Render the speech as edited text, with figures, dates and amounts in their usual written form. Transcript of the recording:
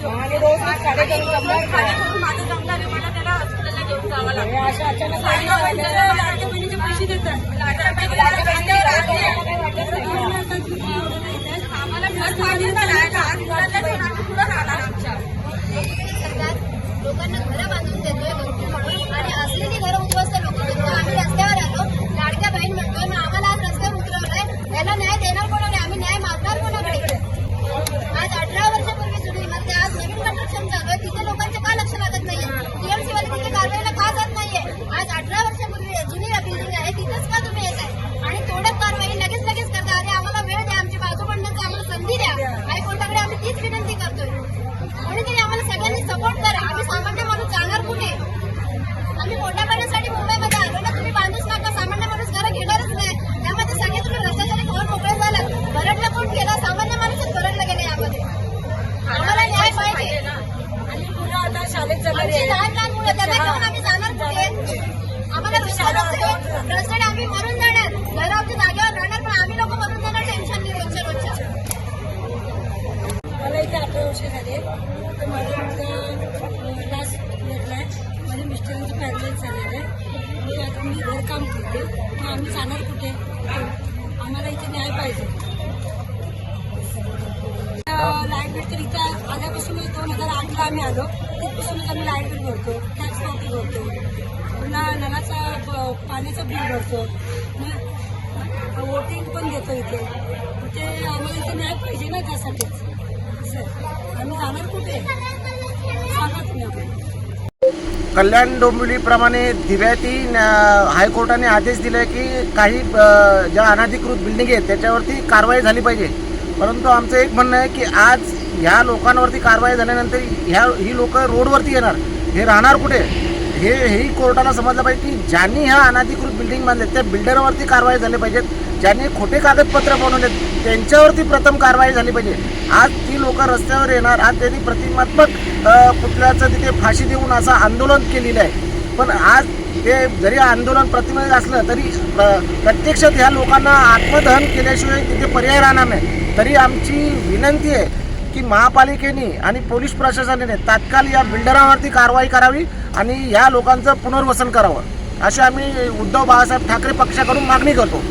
आणि रोज खाडे करून जमणार माझं जमणार आहे, मला त्याला हॉस्पिटलला घेऊन जावं लागतं. अचानक लाडक्या बहिणीचे पैसे देतात, आम्हाला घर पाहिजे ना, आज मुलांना पुढं राहणार आमच्या. लोकांना घरं बांधून देतोय म्हणून आणि असलेली घरं उद्ध्वस्त लोक देतो. आम्ही रस्त्यावर आलो, लाडक्या बहीण म्हणतोय, मग आम्हाला आज रस्त्यावर उतरवलंय. याला न्याय देणार कोणाकडे, आम्ही न्याय मागणार कोणाकडे? आज 18 वर्षापूर्वी जुनी इमारत, आज नवीन कन्स्ट्रक्शन चालू आहे, तिथे लोकांचे का लक्ष लागत नाहीये? टीएमसी वाले तिथे कारवाईला का जात नाहीये? आज 18 वर्षापूर्वी जुनी बिल्डिंग आहे, तिथेच का तुम्ही येत आहे? आणि तोडक कारवाई लगेच करता. अरे आम्हाला वेळ द्या, आमची बाजू पडण्याची आम्हाला संधी द्या. हायकोर्टाकडे आम्ही तीच विनंती करतोय. कोणीतरी आम्हाला सगळ्यांनी सपोर्ट करा. आम्ही सामान्य माणूस जाणार कुठे? आम्ही पोटा पाण्यासाठी मुंबईमध्ये आलो ना, तुम्ही बांधूच नका. सामान्य माणूस घरं घेणारच नाही. त्यामध्ये सगळे तुम्ही रस्त्यासाठी घर मोकळे झालात. भरडला कोण केला? सामान्य माणूसच भरडला गेले. यामध्ये आम्हाला न्याय पाहिजे. आणि मुलं आता शाळेत आमची लहान मुलं, त्यांना घेऊन आम्ही जाणार कुठे? आम्हाला विश्वासच आहे, रस्त्याने आम्ही मरून जाणार. घर आमच्या जागेवर राहणार, पण आम्ही लोक मरून जाणार टेन्शननी रोजच्या. मला इथे 18 वर्ष झाले. तर माझा मुलगा लास्ट भेटलाय. माझ्या मिस्टरांचं पॅरलाइज झालेलं आहे. मी घरकाम करते, मग आम्ही जाणार कुठे? आम्हाला इथे न्याय पाहिजे. लाईट बिल तर इथं आल्यापासून 2008ला आम्ही आलो, तिथपासूनच आम्ही लाईट बिल भरतो, टॅक्स पावती भरतो, पुन्हा नळाचा पाण्याचं बिल भरतो, मग वोटिंग पण देतो इथे. ते आम्हाला इथे न्याय पाहिजे ना, त्यासाठीच. आम्ही जाणार कुठे? सांगा तुम्ही आम्हाला. कल्याण डोंबिवलीप्रमाणे दिव्याती हायकोर्टाने आदेश दिले की काही ज्या अनधिकृत बिल्डिंग आहेत त्याच्यावरती कारवाई झाली पाहिजे. परंतु आमचं एक म्हणणं आहे की आज ह्या लोकांवरती कारवाई झाल्यानंतर ही लोक रोडवरती येणार, हे राहणार कुठे? हेही कोर्टाला समजलं पाहिजे की ज्यांनी ह्या अनधिकृत बिल्डिंग बांधले त्या बिल्डरवरती कारवाई झाली पाहिजे. ज्यांनी खोटे कागदपत्र बनवले त्यांच्यावरती प्रथम कारवाई झाली पाहिजे. आज ती लोक रस्त्यावर येणार. आज त्यांनी प्रतिमात्मक पुतळ्याचं तिथे फाशी देऊन असं आंदोलन केलेलं आहे. पण आज ते जरी आंदोलन प्रतिमेत असलं तरी प्रत्यक्षात ह्या लोकांना आत्मदहन केल्याशिवाय तिथे पर्याय राहणार नाही. तरी आमची विनंती आहे की महापालिकेने आणि पोलीस प्रशासनाने तात्काळ या बिल्डरांवरती कारवाई करावी आणि या लोकांचं पुनर्वसन करावं, अशी आम्ही उद्धव बाळासाहेब ठाकरे पक्षाकडून मागणी करतो.